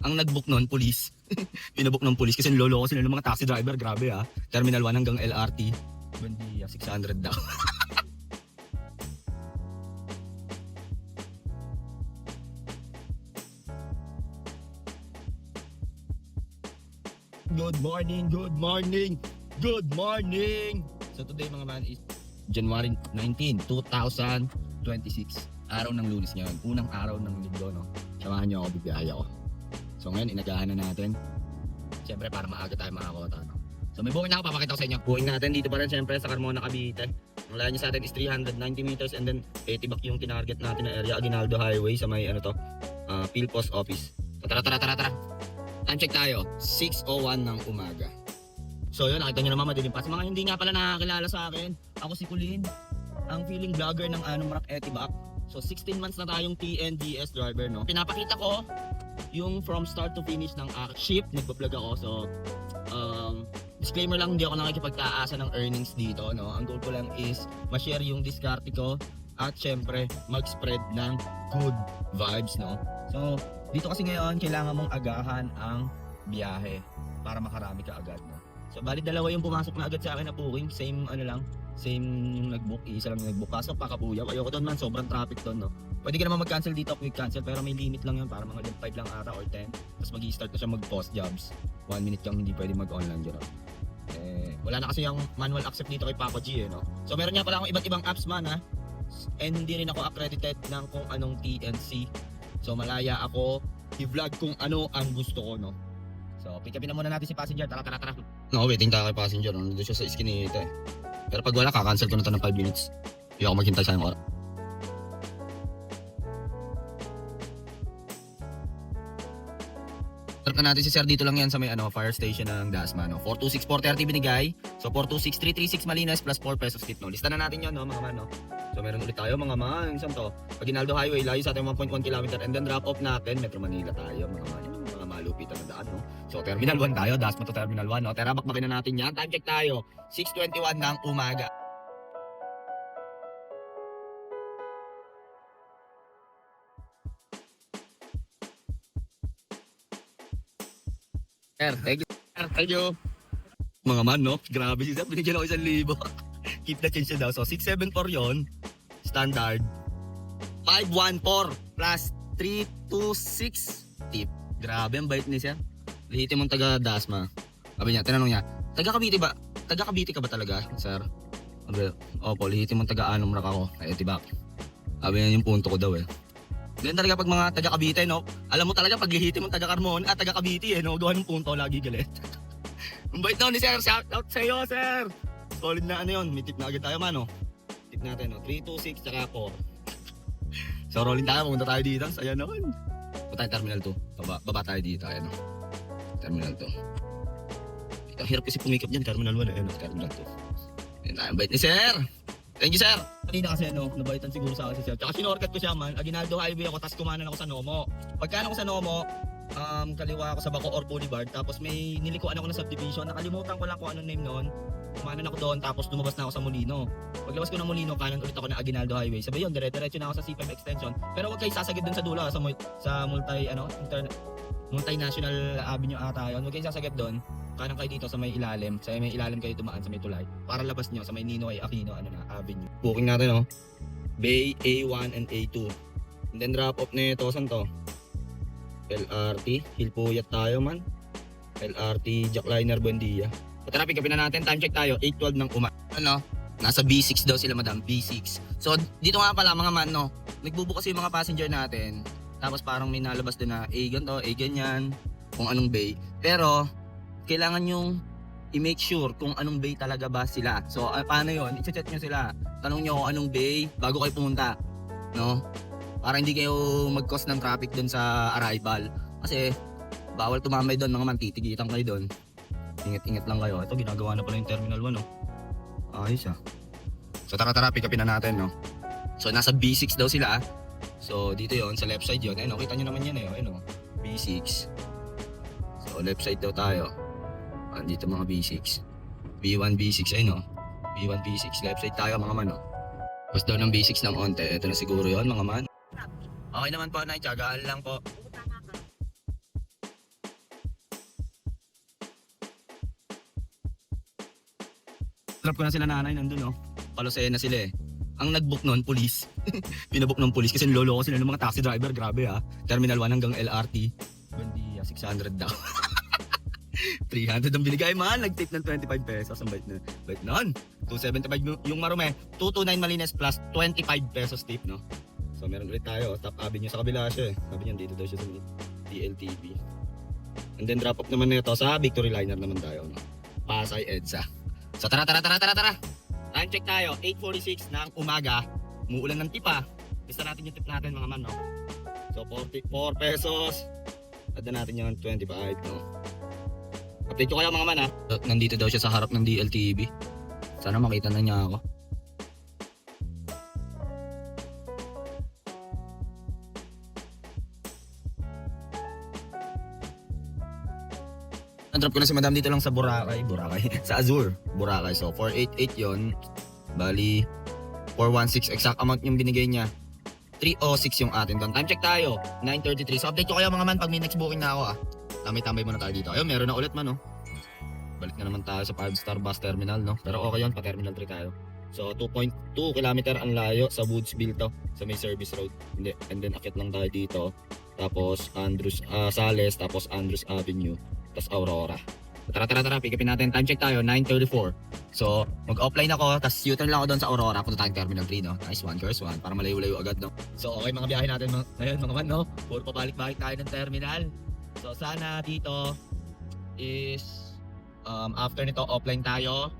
Ang nag-book nun, police. Pinabook ng police kasi niloloko sila ng mga taxi driver. Grabe Terminal 1 hanggang LRT. Buendia, 600 daw. Good morning, good morning, good morning! So today mga man is January 19, 2026. Araw ng Lunes ngayon. Unang araw ng linggo, no? Samahan niyo ako, bibiyaya ko. So ngayon, inagahan na natin. Siyempre para maaga tayo makakota, no? So may booking na ako, papakita ko sa inyo. Booking natin dito pa rin siyempre sa Carmona, Cavite. Ang layo niya sa atin is 390 meters and then 80 back yung tinarget natin na area, Aguinaldo Highway sa may Phil Post Office. So tara. Time check tayo, 6:01 ng umaga. So yun, nakita nyo naman madilim pa. Sa mga hindi nga pala nakakilala sa akin, ako si Kulin, ang feeling vlogger ng Anumrak Etibac. So 16 months na tayong TNDS driver, no? Pinapakita ko yung from start to finish ng shift, nagpa-vlog ako. So disclaimer lang, hindi ako nakikipagtaasa ng earnings dito, no? Ang goal ko lang is ma-share yung diskarte ko at syempre mag-spread ng good vibes, no? So dito kasi ngayon kailangan mong agahan ang biyahe para makarami ka agad, no? So bali dalawa yung pumasok na agad sa akin na booking, same same yung nag-book, isa lang yung nag-book. Kaso pakapuyaw, ayoko doon man, sobrang traffic doon, no? Pwede ka naman mag-cancel dito, quick cancel, pero may limit lang yun para mga 5 lang ata or 10. Tapos mag-i-start na siya mag-post jobs. 1 minute kang hindi pwede mag-online dyan, no? Wala na kasi yung manual accept dito kay Papa G, no? So meron nga pala akong iba't ibang apps man, and hindi rin ako accredited ng kung anong TNC. So malaya ako i-vlog kung ano ang gusto ko, no? So pick upin na muna natin si passenger, tara. No, waiting tayo kay passenger, no? Nandun siya sa iskinita Pero pag wala, kakancel ko na ito ng 5 minutes. Hindi ako maghintay sa oras. Trap na natin si sir, dito lang yan sa may fire station ng Dasma, no? 426 430 binigay. So 426 336 Malinas plus 4 pesos tip, no? Lista na natin yan, no, mga man, no? So meron ulit tayo, mga man. Saan to? Aguinaldo Highway, layo sa ating 1.1 km. And then drop off natin, Metro Manila tayo, mga man. Yung mga malupitan na daan, no? So Terminal 1 tayo, Dasma to Terminal 1, no? Tara, bakbakin na natin yan. Time check tayo, 6:21 ng umaga. Sir, thank you. Mga man, no? Grabe si sir, binigyan ako 1,000. Keep the change daw. So 674 yon, standard. 514 plus 326 tip. Grabe ang bait ni sir. Lihitin mong taga Dasma. Sabi niya, tinanong niya, taga Cavite ba? Taga Cavite ka ba talaga, sir? Sabi, opo, lihitin mong taga Anumrak ako. Ay, Etibac. Sabi niya yung punto ko daw Ganyan talaga pag mga taga Cavite, no? Alam mo talaga pag lihitin mong taga Carmona at taga Cavite, no? Gawa ng punto, lagi galit. Ang bait na ni sir, shout out sa iyo, sir! Solid na yun, may tip na agad tayo man, no? Tip natin, no? 326 tsaka 4. So rolling tayo, pumunta tayo dito. Ayan naman. Punta tayo Terminal 2. Baba tayo dito, ayan, no? Terminal 2. Ang hirap kasi pumikap dyan, Terminal 1, ayan, no? Terminal 2. Ayan tayo, ang bait ni sir! Thank you, sir! Kanina kasi, nabaitan siguro sa akin si sir. Tsaka sinorkat ko siya, man. Aguinaldo Highway ako, tapos kumanan ako sa Nomo. Pagkaan ako sa Nomo, kaliwa ako sa Bacoor Boulevard, tapos may nilikuan ako ng subdivision. Nakalimutan ko lang kung anong name noon. Kumanan ako doon, tapos lumabas na ako sa Molino. Paglabas ko ng Molino, kanan ulit ako ng Aguinaldo Highway. Sabi yun, dire-diretso na ako sa C5 extension. Pero huwag kayo sasagid doon sa dulo, sa multinational avenue ata yun. Huwag kayo sasagad doon. Kanan kayo dito sa may ilalim. Sa may ilalim kayo dumaan sa may tulay. Para labas nyo sa may Ninoy Aquino avenue. Booking natin, no? Bay A1 and A2. And then drop off na ito. Saan to? LRT. Hilpuyat tayo, man. LRT Jackliner Buendia. Tara, pick upin na natin. Time check tayo. 8:12 ng umaga. Nasa B6 daw sila, madam. B6. So, dito nga pala, mga man, no? Nagbubook kasi yung mga passenger natin. Tapos parang may nalabas din na A ganito, A ganyan. Kung anong bay. Pero, kailangan yung i-make sure kung anong bay talaga ba sila. So, paano yun? I-check nyo sila. Tanong nyo kung anong bay bago kayo pumunta. No? Para hindi kayo mag-cause ng traffic dun sa arrival. Kasi, bawal tumambay doon, mga man, titigitan kayo doon. Ingat-ingat lang kayo. Ito, ginagawa na pala yung Terminal 1, no? Ayos, So, tara, pick upin na natin, no? So, nasa B6 daw sila, So, dito yon sa left side yon. Ayun, kita nyo naman yan, ayun, B6. So, left side daw tayo. Dito mga B6. B1, B6, ayun, B1, B6. Left side tayo, mga man, Pas daw ng B6 ng onte. Ito na siguro yon, mga man. Okay naman po, naitsagaan lang po. Trap ko na sila nanay nandun, no? Palusena sila eh. Ang nag-book nun, police. Pinabook ng police kasi niloloko sila ng mga taxi driver. Grabe ha. Terminal 1 hanggang LRT. Buendia, 600 daw. 300 ang binigay man. Nag-tip ng 25 pesos. Ang bait na. Bait nun. 275 yung Marume. 229 Malines plus 25 pesos tip, no? So meron ulit tayo. Top Avenue sa kabila siya eh. Sabi niya dito daw siya sa DLTV. And then drop off naman nito sa Victory Liner naman tayo, no? Pasay EDSA. So tara. Time check tayo, 8:46 ng umaga. Umuulan ng tip ah. Isa natin yung tip natin mga man, no? So 44 pesos. Add na natin yung 25, no? Update ko kayo mga man, ha? Nandito daw siya sa harap ng DLTV. Sana makita na niya ako. Drop ko na si madam dito lang sa Boracay. Sa Azure, Boracay. So 488 yon. Bali 416 exact amount yung binigay niya. 306 yung atin doon. Time check tayo, 9:33. So update ko kayo mga man pag may next booking na ako ah. Tambay muna tayo dito. Ayun, meron na ulit man, no. Balik na naman tayo sa 5-star bus terminal, no. Pero okay yun, pa terminal 3 tayo. So 2.2 kilometer ang layo sa Woodsville to, sa may service road. And then akit lang tayo dito. Tapos Andrews Sales, tapos Andrews Avenue, tapos Aurora. Tara, pick upin natin. Time check tayo, 9:34. So, mag-offline ako, tapos U-turn lang ako doon sa Aurora. Punta tayong Terminal 3, no? Nice one, curse one, para malayo-layo agad, no? So, okay mga biyahe natin ngayon, mga man, no? Puro pabalik-balik tayo ng terminal. So, sana dito is, after nito, offline tayo.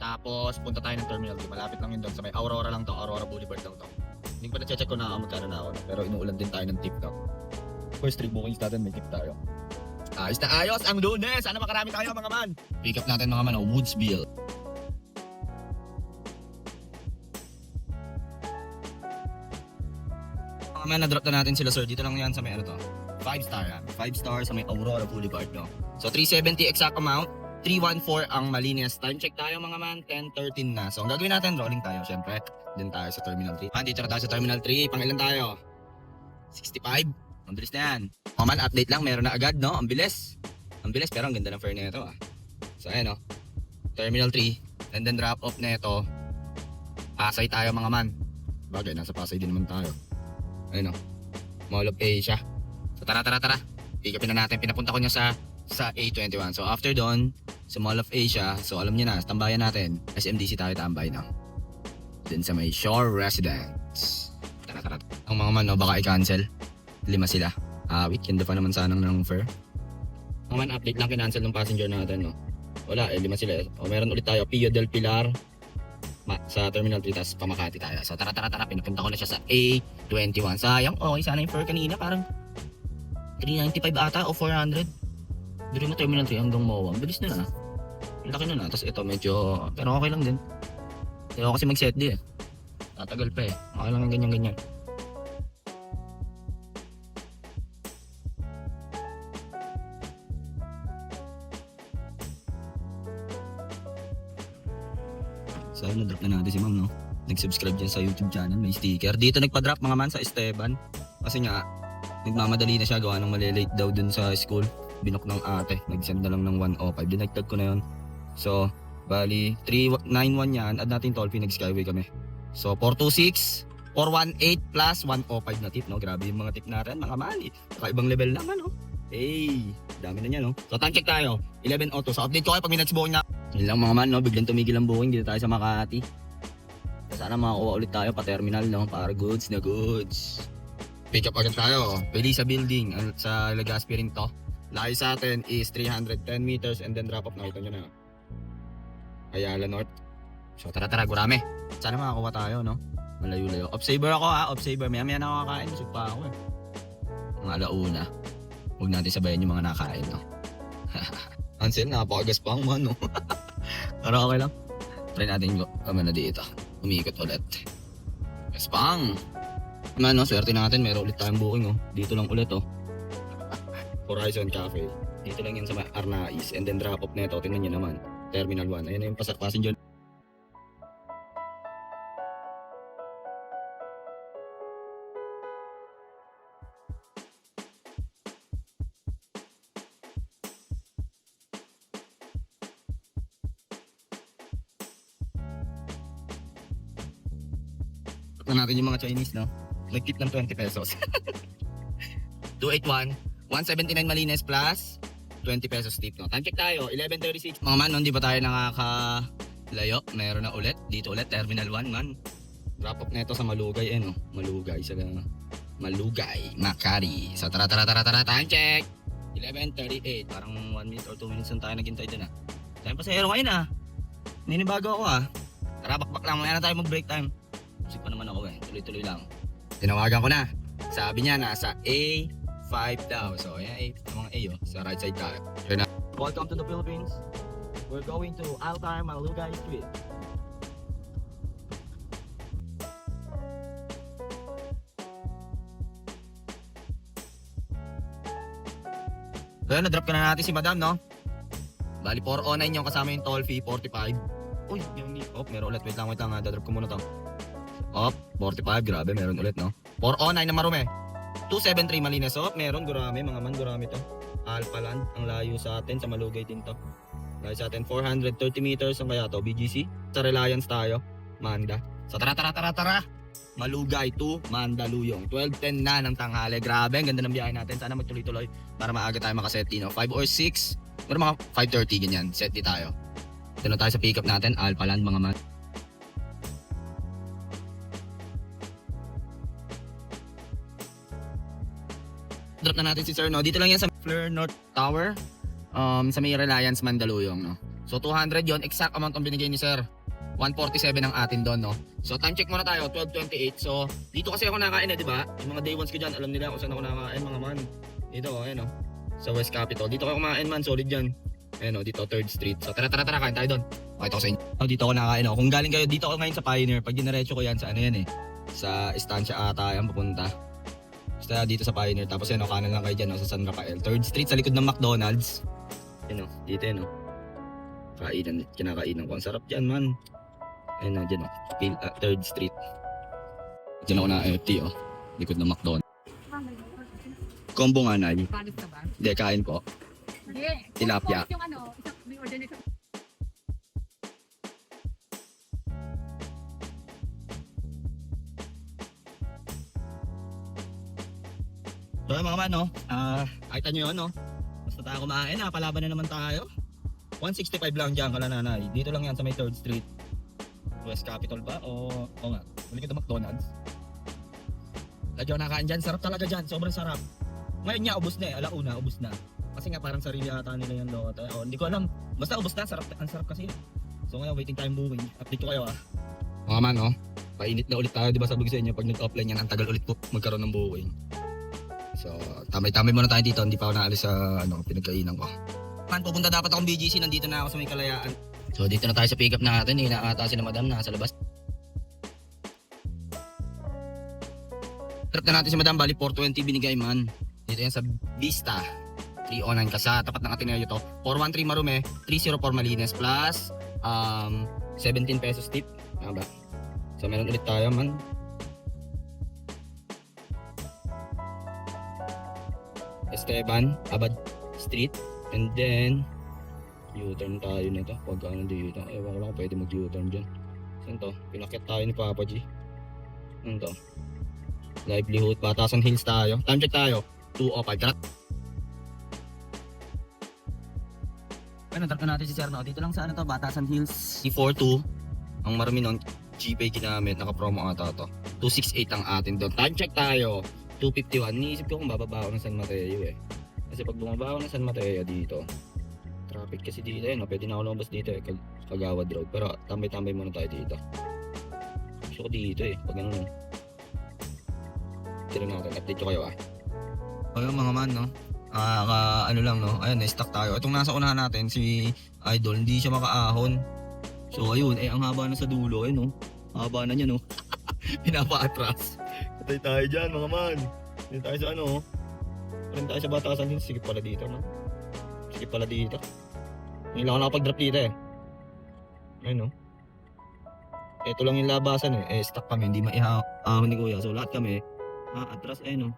Tapos, punta tayo ng Terminal 3. Malapit lang yun doon. Sa may Aurora lang to, Aurora Boulevard lang to. Hindi ko pa na-check ko na magkano na ako, no? Pero inuulan din tayo ng tip, no? First 3 bookings natin, may tip tayo. Ayos na ayos ang Lunes. Sana makarami tayo mga man. Pick up natin mga man, Woodsville. Mga man, na-drop na natin sila sir. Dito lang yan sa may ano to. 5-star yan. 5-star sa may Aurora Boulevard, no? So 370 exact amount. 314 ang Malines. Time check tayo mga man. 10:13 na. So ang gagawin natin, rolling tayo syempre. Din tayo sa Terminal 3. Dito na tayo sa Terminal 3. Pangilan tayo? 65. Ang bilis na yan. Mga man, update lang. Meron na agad, no? Ang bilis. Ang bilis, pero ang ganda ng fare na ito, ah. So, ayan, no? Terminal 3. And then drop off na ito. Pasay tayo, mga man. Bagay, nasa Pasay din naman tayo. Ayan, no? Mall of Asia. So, tara. Pick upin na natin. Pinapunta ko niya sa A21. So, after doon, sa Mall of Asia, so, alam niyo na, tambayan natin. SMDC tayo tambay, no? Then sa may Shore Residence. Tara. Ang mga man, no? Baka i-cancel. 5 sila. Weekend pa naman sanang ng fare. Mga man, update lang kinancel ng passenger natin, no? Wala, 5 sila. O meron ulit tayo, Pio del Pilar sa Terminal 3, tas Pamakati tayo. So tara. Pinapunta ko na siya sa A21. Sayang, okay sana yung fare kanina. Parang 395 ata o 400. Dito mo Terminal 3 hanggang MOA. Bilis na na. Laki na na. Tapos ito medyo, pero okay lang din. Hindi ako kasi mag-set di eh. Tatagal pa eh. Okay lang yung ganyan. So, na-drop na natin si ma'am, no? Nag-subscribe dyan sa YouTube channel, may sticker. Dito nagpa-drop mga man sa Esteban. Kasi nga, nagmamadali na siya, gawa ng malilate daw dun sa school. Binok ng ate, nag-send na lang ng 105. Dinagtag ko na yun. So, bali, 391 yan. Add natin toll fee, nag-skyway kami. So, 426, 418 plus 105 na tip, no? Grabe yung mga tip natin, mga mali. Ibang level naman, no? Hey, dami na niya, no? So, time check tayo. 11:02. So, update ko kayo pag may next booking na. Yun lang mga man, no? Biglang tumigil ang booking dito tayo sa Makati. Sana makakuha ulit tayo pa terminal, no? Para goods na goods. Pick up agad tayo. Pili sa building. Sa Legazpi rin to. Layo sa atin is 310 meters and then drop off. Nakita nyo na. Ayala North. So tara, gurame. Sana makakuha tayo, no? Malayo-layo. Off-saver ako, ha? Off-saver. Maya na nakakain. Busog pa ako, eh. Mga alauna. Huwag natin sabayan yung mga nakain, no? Ansel, napakagaspang man, no? Pero okay lang. Try natin yung na dito. Umikot ulit. Gaspang! Man, no? Swerte natin. Meron ulit tayong booking, oh. Dito lang ulit, oh. Horizon Cafe. Dito lang yan sa Arnais. And then drop off na ito. Tingnan nyo naman. Terminal 1. Ayan na yung passenger. na natin yung mga Chinese, no? Nag-tip ng 20 pesos. 281, 179 Malines plus 20 pesos tip, no? Time check tayo, 11:36. Mga man, no, hindi pa tayo nakakalayo. Meron na ulit, dito ulit, Terminal 1, man. Wrap up na ito sa Malugay, no? Malugay, Makati. So tara, time check! 11:38, parang 1 minute or 2 minutes lang tayo naghintay dun, ah. Time pa sa hero ngayon, ah. Ninibago ako, ah. Tara, bakbak lang, mamaya na tayo mag-break time. Musik pa naman ako, eh. Tuloy-tuloy lang. Tinawagan ko na. Sabi niya, nasa A5 daw. So, ayan, mga A, oh. Sa right side tayo. Sure na. Welcome to the Philippines. We're going to Altar Malugay Street. So, yun, na-drop ka na natin si Madam, no? Bali, 409 yung kasama yung toll fee, 45. Uy, yung meron ulit. Wait lang, dadrop ko muna to. 45, grabe, meron ulit, no? 409 na Marume. 273 Malines. Meron, gurami, mga man, gurami to. Alpaland, ang layo sa atin, sa Malugay din to. Layo sa atin, 430 meters, ang kaya to, BGC. Sa Reliance tayo, Manda. So, tara! Malugay to Mandaluyong. 12:10 na ng tanghali. Grabe, ang ganda ng biyahe natin. Sana magtuloy-tuloy para maaga tayo makaseti, no? 5 or 6, pero mga 5:30 ganyan, seti tayo. Ito na tayo sa pick up natin, Alpaland, mga man. Drop na natin si Sir, no? Dito lang yan sa Fleur North Tower, sa may Reliance Mandaluyong, no? So 200 yon, exact amount ang binigay ni Sir. 147 ang atin doon, no? So time check muna tayo, 12:28. So dito kasi ako nakain, di ba? Yung mga day ones ko dyan, alam nila kung saan ako nakain, mga man. Dito, ayan, no? Sa West Capitol. Dito ako kumain, man, solid yan. Ayan, no? Dito 3rd Street. So tara, kain tayo doon. Pakita ko sa inyo. Dito ako nakain, no? Kung galing kayo, dito ako ngayon sa Pioneer. Pag dinaretso ko yan, sa ano yan, eh? Sa Estancia ata yan papunta. Basta dito sa Pioneer. Tapos yan, no? Kanan lang kayo dyan, no? Sa San Rafael. 3rd Street, sa likod ng McDonald's. Yan, no? Dito yan, no? Kinakainan ko. Ang sarap dyan, man. Ayun na, dyan, 3rd Street. Dyan ako na FT, oh. Likod ng McDonald's. Combo nga, Nay. Palit ka ba? Hindi, kain po. Hindi. Tilapia. Yung ano, may order nito. So, mga man, no? Kita nyo yun, no? Basta tayo kumain, palaban na naman tayo. 165 lang dyan, kalananay. Dito lang yan sa may 3rd Street. West Capitol ba? O nga, balik ito McDonald's. Lagi ako nakain dyan, sarap talaga dyan, sobrang sarap. Ngayon niya, ubos na eh, alauna, ubos na. Kasi nga parang sarili ata nila yung lote. Hindi ko alam, basta ubos na, ang sarap kasi. So ngayon, waiting time buwing. Update ko kayo, Mga man, no? Painit na ulit tayo, di ba sabi ko sa inyo, pag nag-offline yan, ang tagal ulit po magkaroon ng buwing. So, tamay-tamay muna tayo dito, hindi pa ako naalis sa pinagkainan ko. Man, pupunta dapat akong BGC, nandito na ako sa may Kalayaan. So dito na tayo sa pick up natin, inaata si na Madam nasa labas. Trap na natin si Madam, bali 420 binigay, man. Dito yan sa Vista 309 ka sa tapat ng Ateneo to. 413 Marume, 304 Malines plus 17 pesos tip. Ano ba? So meron ulit tayo, man. Esteban Abad Street, and then U-turn tayo nito. Pag ano dito, ewan ko lang kung pwede mag-U-turn dyan. Saan to? Pinakit tayo ni Papa G. Ano to? Livelihood, Batasan Hills tayo. Time check tayo, 2:05. Karat. Ano, trap na natin si Sir, no? Dito lang sa ano to, Batasan Hills. C42. Ang marami nun, GPay ginamit, naka-promo ata to. 268 ang atin doon. Time check tayo, 2:51. Niisip ko kung bababa ako ng San Mateo, eh. Kasi pag bumaba ako ng San Mateo dito, traffic kasi dito, no? Pwede na ako lumabas dito, Kagawad Road. Pero tambay-tambay muna tayo dito. Gusto ko dito, pag ano, tira natin, update ko kayo, Ayun, mga man, no? Ano lang, no? Ayun, na-stuck tayo. Itong nasa unahan natin, si Idol, hindi siya makaahon. So ayun, ang haba na sa dulo, no? Haba na niya, no? Pinapa-atras. Patay tayo dyan, mga man. Hindi tayo sa ano, Rin tayo sa Batasan din. Sige pala dito, man. Sige pala dito. Hindi lang ako nakapag-drop dito, Ayun, no? Ito lang yung labasan, stuck kami, hindi maiahon ni Kuya. So lahat kami, atras, no?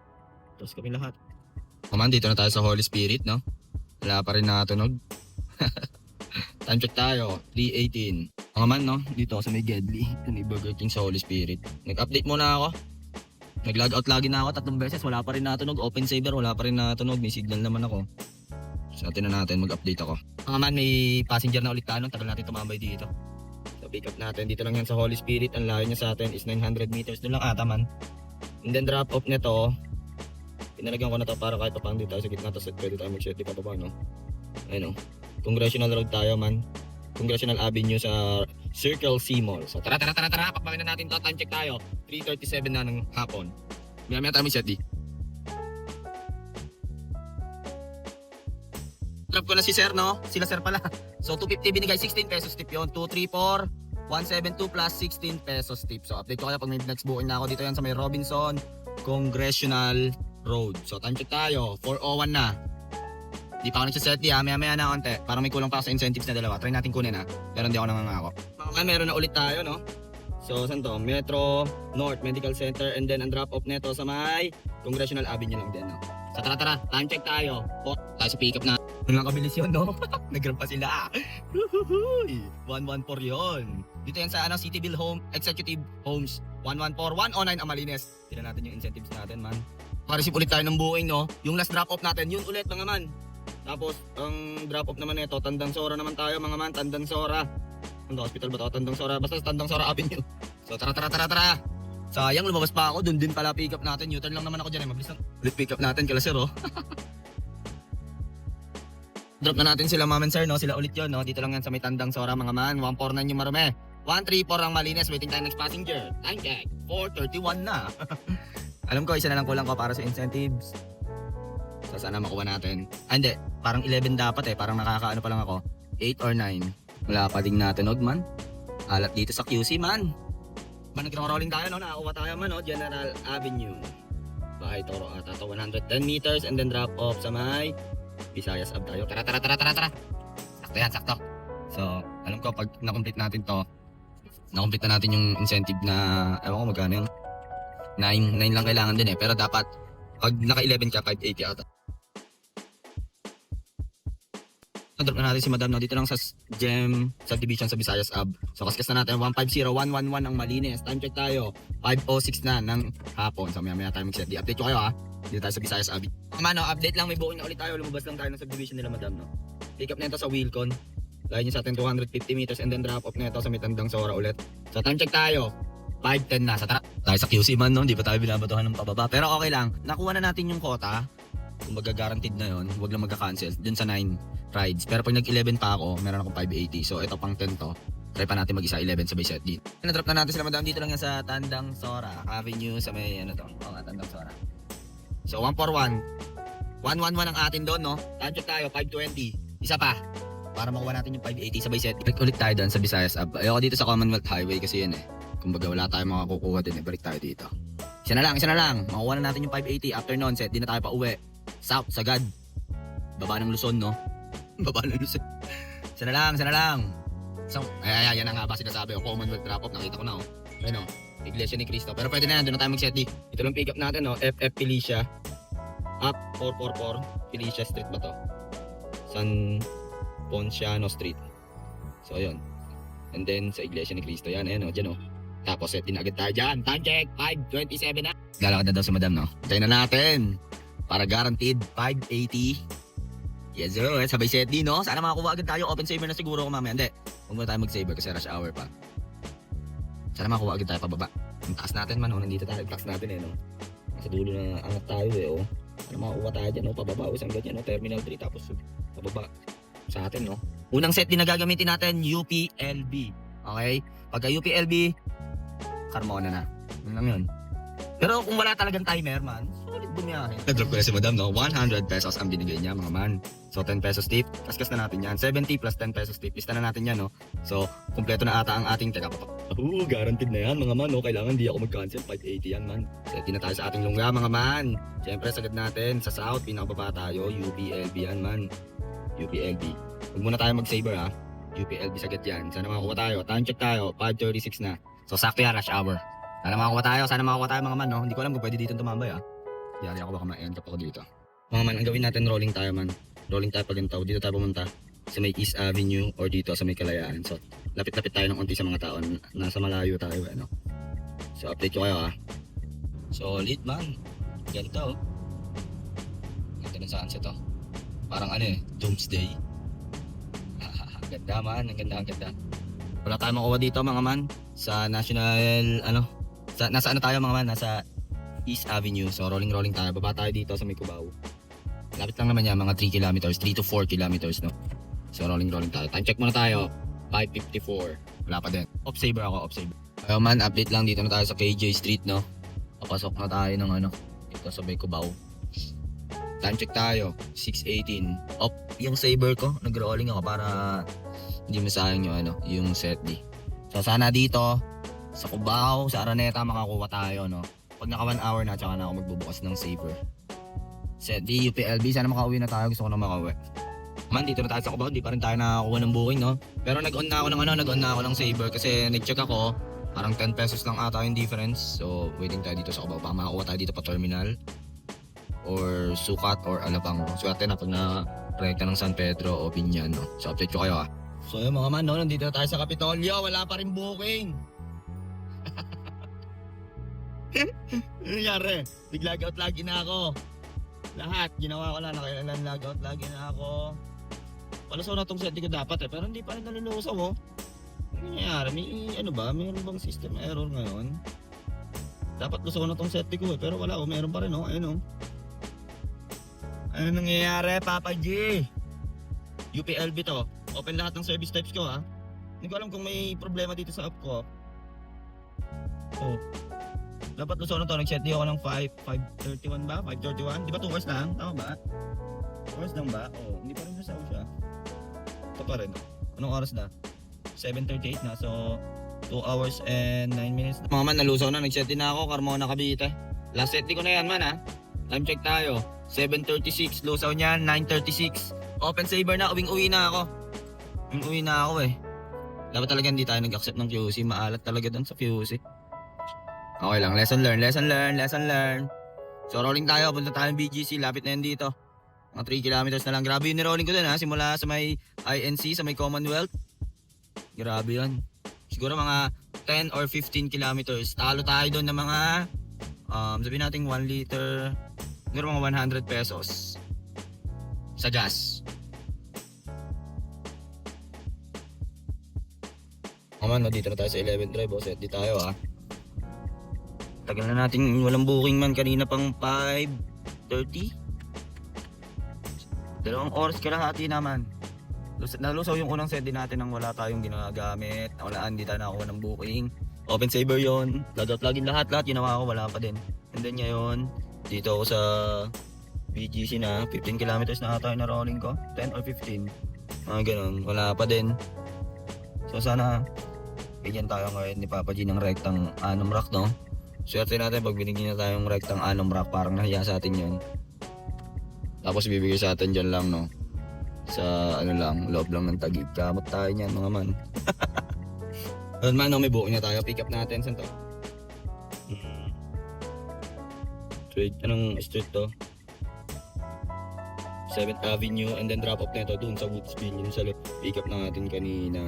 Atras kami lahat. Kaman, dito na tayo sa Holy Spirit, no? Wala pa rin nakatunog. Time check tayo, 3:18. Mga man, no? Dito sa may Gedli. Ito may Burger King sa Holy Spirit. Nag-update muna ako. Nag-logout lagi na ako 3 beses. Wala pa rin natunog. Open saver, wala pa rin natunog. May signal naman ako. So, atin na natin. Mag-update ako. Mga man, may passenger na ulit tayo. Tagal natin tumambay dito. So, pick up natin. Dito lang yan sa Holy Spirit. Ang layo niya sa atin is 900 meters. Doon lang ata man. And then drop off nito. Pinalagyan ko na to para kahit papang dito tayo sa gitna. Tapos pwede tayo mag-set di pa baba, no? Ayun, no? Congressional Road tayo, man. Congressional Avenue sa Circle C Mall. So tara. Pakpangin na natin to. Time check tayo. 3:37 na ng hapon. Maya tayo may set di. Drop ko na si sir, no? Sila sir pala. So 250 binigay, 16 pesos tip yun. 234 172 plus 16 pesos tip. So update ko kaya pag may next booking na ako dito yan sa may Robinson Congressional Road. So time check tayo. 4:01 na. Di pa ako nagsaset di ha, maya na konti. Parang may kulang pa ako sa incentives na dalawa. Try natin kunin ha. Pero hindi ako nangangako. Meron na ulit tayo, no? So, saan to? Metro North Medical Center and then ang drop-off nito sa may Congressional Avenue lang din, no? So, tara. Time check tayo. Tayo sa pick-up na. Yung lang kabilis yun, no? Nag-grab pa sila. 114 yun. Dito yan sa Cityville Home, Executive Homes. 114, 109 Amalines. Tira natin yung incentives natin, man. Makareceive ulit tayo ng booking, no? Yung last drop-off natin, yun ulit, mga man. Tapos, ang drop-off naman nito, Tandang Sora naman tayo, mga man. Tandang Sora. Ang hospital ba ito? Tandang Sora. Basta Tandang Sora Avenue. So, tara. Sayang, lumabas pa ako. Doon din pala pick-up natin. U-turn lang naman ako dyan. Mabilis lang. Ulit pick-up natin, kala sir, oh. Drop na natin sila, ma'am and sir, no? Sila ulit yun, no? Dito lang yan sa may Tandang Sora, mga man. 149 yung Marome. 134 ang Malines. Waiting tayo next passenger. Time check. 4:31 na. Alam ko, isa na lang kulang ko para sa incentives. So, sana makuha natin. Hindi. Parang 11 dapat eh. Parang nakakaano pa lang ako. 8 or 9. Wala pa ding natunog, man. Alat dito sa QC, man. Nag-rolling tayo, no? Nakakuha tayo, man, no? General Avenue. Bahay Toro ata to. 110 meters and then drop off sa may Visayas Ave tayo. Tara. Sakto yan, sakto. So, alam ko, pag na-complete natin to, na-complete na natin yung incentive na, ewan ko magkano yun. 9 lang kailangan din eh. Pero dapat, pag naka-11 ka, 580 ata. Drop na natin si Madam, no? Dito lang sa Gem Subdivision sa Visayas Ave. So kaskas na natin 150111 ang Malines. Time check tayo. 5:06 na ng hapon. So maya tayo mag-set. Update ko kayo ha. Dito tayo sa Visayas Ave. No, update lang, may booking na ulit tayo. Lumabas lang tayo ng subdivision nila, Madam, no? Pick up nito sa Wilcon. Layo niya sa atin 250 meters and then drop off nito sa may Tandang Sora ulit. So time check tayo. 5:10 na. So tara. Tayo sa QC, man, no? Hindi pa tayo binabatuhan ng pababa. Pero okay lang. Nakuha na natin yung quota. Kung guaranteed na yon, huwag lang magka-cancel dun sa 9 rides. Pero pag nag-11 pa ako, meron akong 580. So ito pang 10 to. Try pa natin mag-isa 11 sabay set din. Na-drop na natin sila, Madam. Dito lang yan sa Tandang Sora Avenue sa may ano to. Oo nga, Tandang Sora. So 141. 111 ang atin doon, no? Time check tayo, 520. Isa pa. Para makuha natin yung 580 sabay set. Balik ulit tayo doon sa Visayas Ave. Ayoko dito sa Commonwealth Highway kasi yun eh. Kumbaga wala tayong makakukuha din eh. Balik tayo dito. Isa na lang. Makuha na natin yung 580 after non set. Di na tayo pa uwi. South, Sagad. Baba ng Luzon, no? Baba ng Luzon. Isa na lang. So, yan na nga ba sinasabi. Commonwealth drop-off, nakita ko na, oh. Ayun, oh. Iglesia ni Cristo. Pero pwede na yan, doon na tayo mag-set di. Ito lang pick up natin, no? FF Felicia. Up 444. Felicia Street ba to? San Ponciano Street. So, ayun. And then, sa Iglesia ni Cristo. Yan, ayan, oh. Dyan, oh. Tapos, set din agad tayo dyan. Time check, 5:27 na. Lalakad na daw si Madam, no? Tayo na natin. Para guaranteed 580. Yes sir, sabay set din, no? Sana makakuha agad tayo. Open saver na siguro ko mamaya. Hindi, huwag muna tayo mag-saver kasi rush hour pa. Sana makakuha agad tayo pababa. Ang taas natin man, no? Nandito tayo, tax natin eh, no? Sa dulo na angat tayo eh, oh. Sana makakuha tayo dyan, no? Pababa, isang ganyan, no? Terminal 3, tapos pababa sa atin, no? Unang set din na gagamitin natin, UPLB. Okay? Pagka UPLB, Carmona na. Yun lang yun. Pero kung wala talagang timer, man, solid bumiyahe. Nag-drop ko na si Madam, no? 100 pesos ang binigay niya, mga man. So, 10 pesos tip. Kaskas na natin yan. 70 plus 10 pesos tip. Lista na natin yan, no? So, kumpleto na ata ang ating teka. Guaranteed na yan, mga man, no? Kailangan di ako mag-cancel. 580 yan, man. Set na tayo sa ating lungga, mga man. Siyempre, sagad natin. Sa South, pinakababa tayo. UPLB yan, man. UPLB. Huwag muna tayo mag-saver, ha? UPLB sagad yan. Sana makakuha tayo. Time check tayo. 5:36 na. So, sakto yan, rush hour. Sana makakuha tayo mga man, no? Hindi ko alam kung pwede dito tumambay, Yari ako baka ma-end up ako dito. Mga man, ang gawin natin, rolling tayo, man. Rolling tayo pag ganito. Dito tayo pumunta sa may East Avenue or dito sa may Kalayaan. So, lapit-lapit tayo ng konti sa mga tao. Nasa malayo tayo, ano. So, update ko kayo, Solid, man. Ganito, Ganda ng sunset, Parang doomsday. Ganda, man. Ang ganda. Wala tayong makuha dito, mga man. Sa national, nasa tayo, mga man? Nasa East Avenue. So, rolling tayo. Baba tayo dito sa may Cubao. Lapit lang naman yan, mga 3 kilometers, 3 to 4 kilometers, no? So, rolling tayo. Time check muna tayo. 5:54. Wala pa din. Off-saver ako. Ayaw man, update lang. Dito na tayo sa KJ Street, no? Papasok na tayo ng dito sa may Cubao. Time check tayo. 6:18. Off yung saver ko. Nag-rolling ako para hindi masayang yung set D. So, sana dito, sa Cubao, sa Araneta, makakuha tayo, no? Pag naka 1 hour na, tsaka na ako magbubukas ng saver. Set D, UPLB, sana makauwi na tayo. Gusto ko na makauwi. Man, dito na tayo sa Cubao, di pa rin tayo nakakuha ng booking, no? Pero nag-on na ako ng saver kasi nag-check ako. Parang 10 pesos lang ata yung difference. So, waiting tayo dito sa Cubao. Baka makakuha tayo dito pa terminal. Or Sukat or Alabang. Swerte na pag na-rekta ng San Pedro o Binyan, no? So, update ko kayo, So, yung mga man, no? Nandito na tayo sa Kapitolyo. Wala pa rin booking. Ano nangyari? Big-log out lagi na ako. Lahat, ginawa ko lang, nakailan logout, lagi na ako. Palusaw na tong set ko dapat pero hindi pa rin nalulusaw, Ano nangyayari? Mayroon bang system error ngayon? Dapat lusaw na tong set ko pero wala, meron pa rin, ayun, Ano nangyayari, Papa G? UPLB to, open lahat ng service types ko, Hindi ko alam kung may problema dito sa app ko. Dapat lusaw na to, nag-set di ako ng 5:31 ba? 5:31? Di ba 2 hours lang? Tama ba? 2 hours lang ba? Hindi pa rin lusaw siya. Ito pa rin. Anong oras na? 7:38 na. So, 2 hours and 9 minutes. Mga man, nalusaw na. Nag-set din na ako. Carmona, Cavite. Last set di ko na yan, man, Time check tayo. 7:36. Lusaw niyan. 9:36. Open saver na. Uwing-uwi na ako. Dapat talaga hindi tayo nag-accept ng QC. Maalat talaga doon sa QC. Okay lang, lesson learn. So, rolling tayo, punta tayo ng BGC, lapit na yan dito. Mga 3 kilometers na lang. Grabe yung nirolling ko dun, simula sa may INC, sa may Commonwealth. Grabe yun. Siguro mga 10 or 15 kilometers. Talo tayo doon ng mga, sabihin natin 1 liter, siguro mga 100 pesos. Sa gas. Man, dito na tayo sa 11 Drive, set di tayo, Tagal na natin walang booking, man. Kanina pang 5:30. 2 oras kalahati naman. Nalusaw yung unang set din natin nang wala tayong ginagamit. Hindi tayo nakakuha ng booking. Open saver yon. Logout login lahat ginawa ko, wala pa din. And then ngayon, dito ako sa BGC na. 15 kilometers na tayo na rolling ko. 10 or 15. Mga ganun. Wala pa din. So sana bigyan tayo ngayon ni Papa G ng rektang anom rack, no? Swerte natin pag binigyan na tayong rektang anom rack, parang nahiya sa atin yun. Tapos bibigay sa atin dyan lang, no? Sa loob lang ng Taguig. Kamot tayo niyan, mga man. Ayun, man, may booking na tayo. Pick up natin. Saan to? Anong street to? 7th Avenue, and then drop off na ito dun sa Woodsville. Yung sa pick up na natin kanina,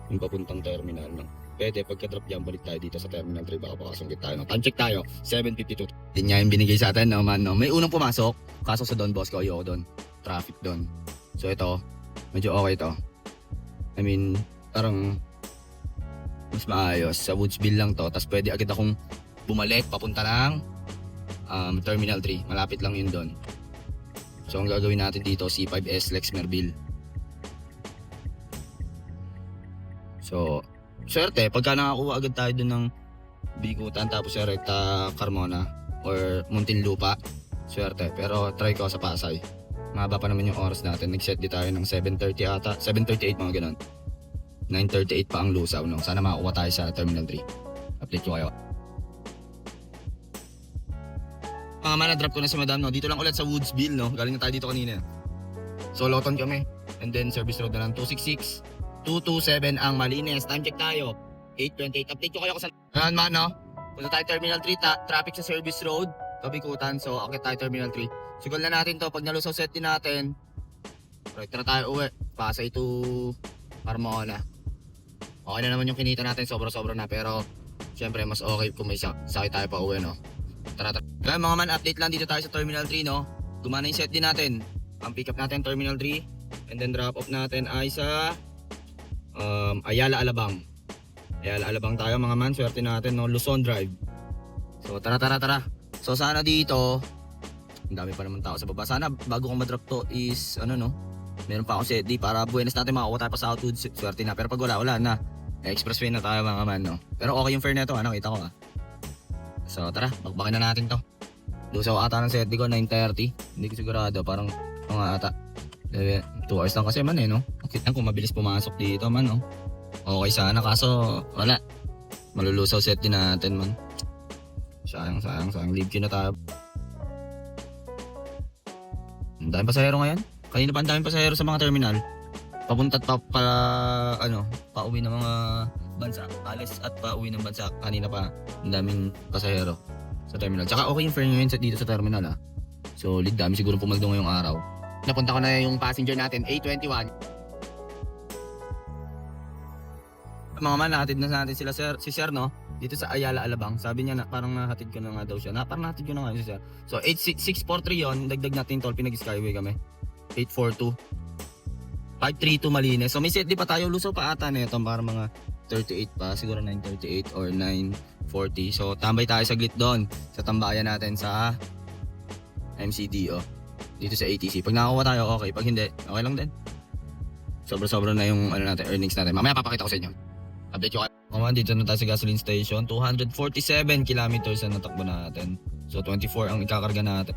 yung papuntang terminal, Pwede, pagka-drop dyan, balik tayo dito sa Terminal 3, baka pakasungkit tayo, Time check tayo, 7:52. Yun nga yung binigay sa atin, May unang pumasok, kaso sa Don Bosco, ayoko doon. Traffic doon. So ito, medyo okay to. I mean, parang mas maayos. Sa Woodsville lang to, tapos pwede agad akong bumalik, papunta ng Terminal 3. Malapit lang yun doon. So ang gagawin natin dito, C5S Lex Merville. So, swerte, pagka nakakuha agad tayo dun ng Bikutan tapos sa Recta Carmona or Muntinlupa, swerte. Pero try ko sa Pasay. Mahaba pa naman yung oras natin. Nag-set di tayo ng 7:30 ata, 7:38 mga ganun. 9:38 pa ang lusaw, Sana makakuha tayo sa Terminal 3. Update ko kayo. Na-drop ko na si Madam, Dito lang ulit sa Woodsville, Galing na tayo dito kanina. So, Loton kami. And then, service road na lang 266. 227 ang malinis. Time check tayo. 8:28. Update ko kayo sa... Ayan, man, Punta tayo Terminal 3. Traffic sa service road. Kabikutan. So, akit tayo Terminal 3. Sigol na natin to. Pag nalusaw set din natin, Right na tayo uwi. Pasay to Carmona. Okay na naman yung kinita natin, sobra-sobra na. Pero syempre mas okay kung may sakit tayo pa uwi, no? Tara. Kaya mga man, update lang dito tayo sa Terminal 3, no? Gumana yung set din natin. Ang pick up natin Terminal 3. And then drop off natin ay sa Ayala Alabang. Ayala Alabang tayo mga man. Swerte natin, no? Luzon Drive. So tara. So sana dito, ang dami pa naman tao sa baba. Sana bago kong madrop to is no? Meron pa akong set di para buenas natin makakuha tayo pa sa Southwood. Swerte na. Pero pag wala na. Expressway na tayo mga man, no? Pero okay yung fare na ito, kita ko So tara, bakbakin na natin to. Lusaw ata ng set di ko, 9:30. Hindi ko sigurado, parang mga ata 2 hours lang kasi man no? Kita kung mabilis pumasok dito man, no? Okay sana, kaso wala. Malulusaw set din natin man. Sayang. Leave queue na tayo. Ang daming pasahero ngayon. Kanina pa ang daming pasahero sa mga terminal. Papunta at pauwi ng mga bansa. Alis at pauwi ng bansa. Kanina pa ang daming pasahero sa terminal. Tsaka okay yung fare ngayon dito sa terminal Solid, dami siguro pumaldo ngayong araw. Napunta ko na yung passenger natin, A21. Mga man, nahatid na natin si Sir, no? Dito sa Ayala Alabang. Sabi niya na parang nahatid ko na nga daw siya. Parang nahatid ko na nga si Sir. So 643 yon, dagdag natin tol, pinag-skyway kami. 842. 532 Malines. So may set di pa tayo, lusaw pa ata na ito para mga 38 pa, siguro 938 or 940. So tambay tayo saglit doon sa tambayan natin sa MCDO dito sa ATC. Pag nakakuha tayo, okay. Pag hindi, okay lang din. Sobra-sobra na yung natin, earnings natin. Mamaya papakita ko sa inyo. Update ko kayo. Dito na tayo sa gasoline station. 247 kilometers na natakbo natin. So 24 ang ikakarga natin.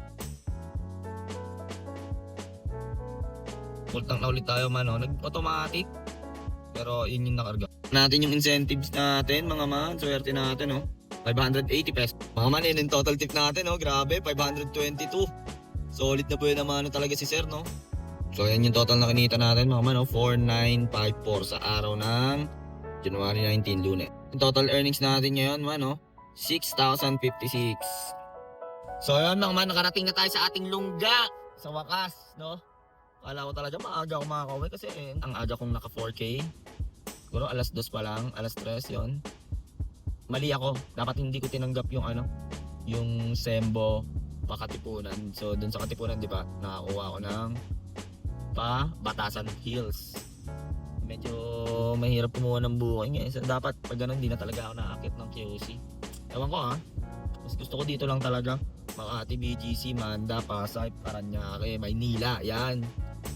Full tank na ulit tayo man, no? Nag-automatic. Pero yun yung nakarga. Natin yung incentives natin, mga man. Swerte natin, no? 580 pesos. Mga man, yun yung total tip natin, no? Grabe, 522. Solid na po yun naman talaga si Sir, no? So yan yung total na kinita natin, mga man, no? 4,954 sa araw ng January 19, Lunes. Yung total earnings natin ngayon, man, no? 6,056. So yun, mga man, nakarating na tayo sa ating lungga. Sa wakas, no? Kala ko talaga maaga ako makakauwi kasi ang aga kong naka 4K. Siguro alas 2 pa lang, alas 3 yon. Mali ako, dapat hindi ko tinanggap yung yung Sembo pa Katipunan. So dun sa Katipunan, di ba, nakakuha ako ng Batasan Hills. Medyo mahirap kumuha ng booking So dapat pag ganun, hindi na talaga ako nakakit ng QC. Ewan ko mas gusto ko dito lang talaga. Makati, BGC, Manda, Pasay, Paranaque, Maynila, yan.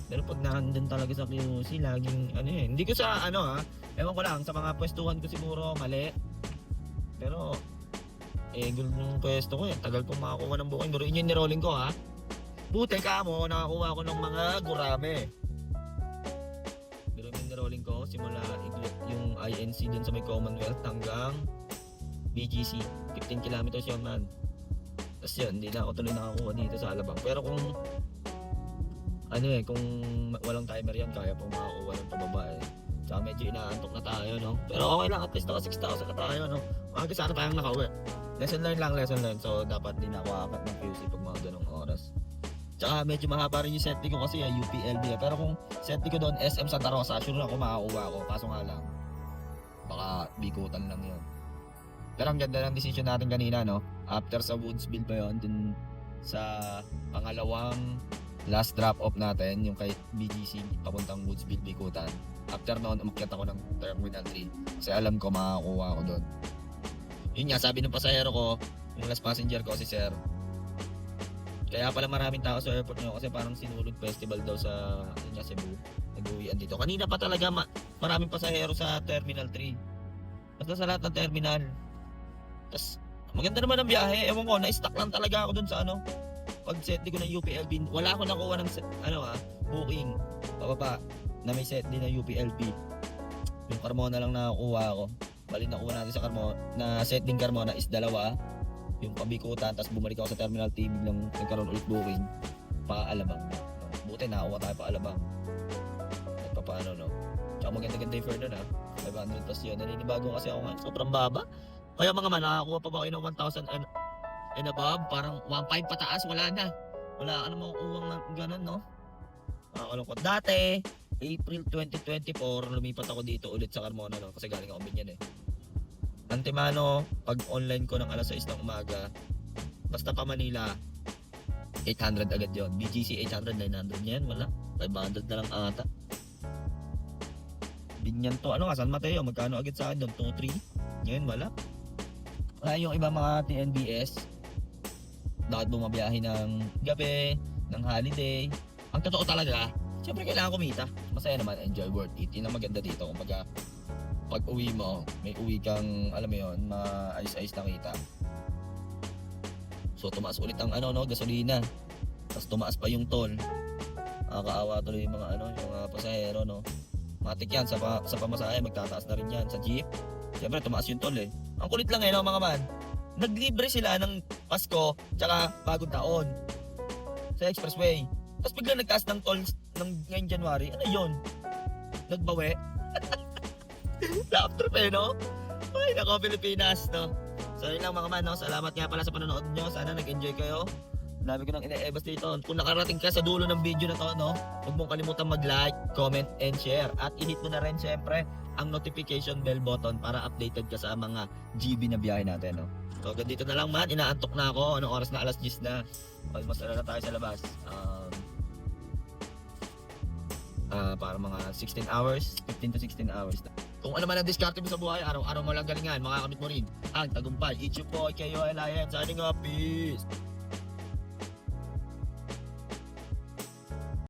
Pero pag nandun talaga sa QC, laging hindi ko sa ewan ko lang, sa mga pwestuhan ko siguro mali. Pero gold yung pwesto ko tagal kong makakuha ng booking. Pero yun yung nirolling ko Buti ka mo, nakakuha ko ng mga gurame. Pero yung nirolling ko, simula yung INC dun sa may Commonwealth hanggang BGC, 15 kilometers yun man. Tapos yun, hindi na ako tuloy nakakuha dito sa Alabang. Pero kung kung walang timer yan, kaya pong makakuha ng pababa Tsaka medyo inaantok na tayo, no? Pero okay lang, at least naka 6,000 na tayo, no? Mga sana tayong nakauwi. Lesson learned. So dapat din ako apat ng QC pag mga ganong oras. Tsaka medyo mahaba rin yung set ko kasi UPLB Pero kung set ko doon, SM Santa Rosa, sure ako makakuha ko. Kaso nga lang, baka bikutan lang yun. Pero ang ganda ng decision natin kanina, no? After sa Woodsville ba yun, dun sa pangalawang last drop off natin, yung kay BGC papuntang Woodsville, Bikutan. After noon, umakyat ako ng Terminal 3 kasi alam ko makakuha ako doon. Yun nga, sabi ng pasahero ko, yung last passenger ko si Sir, kaya pala maraming tao sa airport nyo kasi parang sinulog festival daw sa Cebu. Nag-uwian dito. Kanina pa talaga maraming pasahero sa Terminal 3. Basta sa lahat ng terminal. Tapos maganda naman ang biyahe. Ewan ko, na-stuck lang talaga ako dun sa pag set ko ng UPLB. Wala ako nakuha ng booking pababa na may set din ng UPLB. Yung Carmona lang nakakuha ako. Bali nakuha natin sa Carmona, na set din Carmona is dalawa. Yung pabikutan, tapos bumalik ako sa Terminal T, biglang nagkaroon ulit booking pa Alabang. Buti nakakuha tayo pa Alabang. At paano, no? Tsaka maganda-ganda yung fare doon 500 plus yun. Naninibago kasi ako nga, sobrang baba. Kaya mga man, nakakuha pa ba kayo ng 1,000 and above? Parang 1,500 pataas, wala na. Wala ka na makukuha ng ganun, no? Nakakalungkot. Dati, April 2024, lumipat ako dito ulit sa Carmona, no? Kasi galing ako Binyan eh. Antimano, pag online ko ng alas 6 ng umaga, basta pa Manila, 800 agad yon. BGC 800, 900 yan, wala. 500 na lang ata. Binyan to, ano ka, San Mateo, magkano agad sa akin doon? 2-3? Ngayon, wala. Kaya yung iba mga TNBS, dapat bumabiyahe ng gabi, ng holiday. Ang totoo talaga, siyempre kailangan kumita. Masaya naman, enjoy, worth it. Yun ang maganda dito. Kumbaga, pag uwi mo, may uwi kang, alam mo yun, maayos-ayos na kita. So, tumaas ulit ang gasolina. Tapos tumaas pa yung toll. Nakakaawa tuloy yung mga yung mga pasahero, no. Matik yan sa pamasahe, magtataas na rin yan sa jeep. Siyempre tumaas yung toll eh. Ang kulit lang no, mga man. Naglibre sila ng Pasko tsaka bagong taon sa expressway. Tapos biglang nagtaas ng toll ng ngayong January. Ano yun? Nagbawi? Laugh trip eh, no? Ay, nako Pilipinas, no? So yun lang mga man, no? Salamat nga pala sa panonood nyo. Sana nag-enjoy kayo. Dami ko nang ine-ebas dito. Kung nakarating ka sa dulo ng video na to, no? Huwag mong kalimutan mag-like, comment, and share. At i-hit mo na rin syempre ang notification bell button para updated ka sa mga GB na biyahe natin, no? So dito na lang man, inaantok na ako. Anong oras na? Alas 10 na. Almost na tayo sa labas. Para mga 16 hours, 15 to 16 hours. Kung ano man ang diskarte mo sa buhay, araw-araw mo lang galingan, makakamit mo rin ang tagumpay. It's your boy, KOLIM, signing off, peace!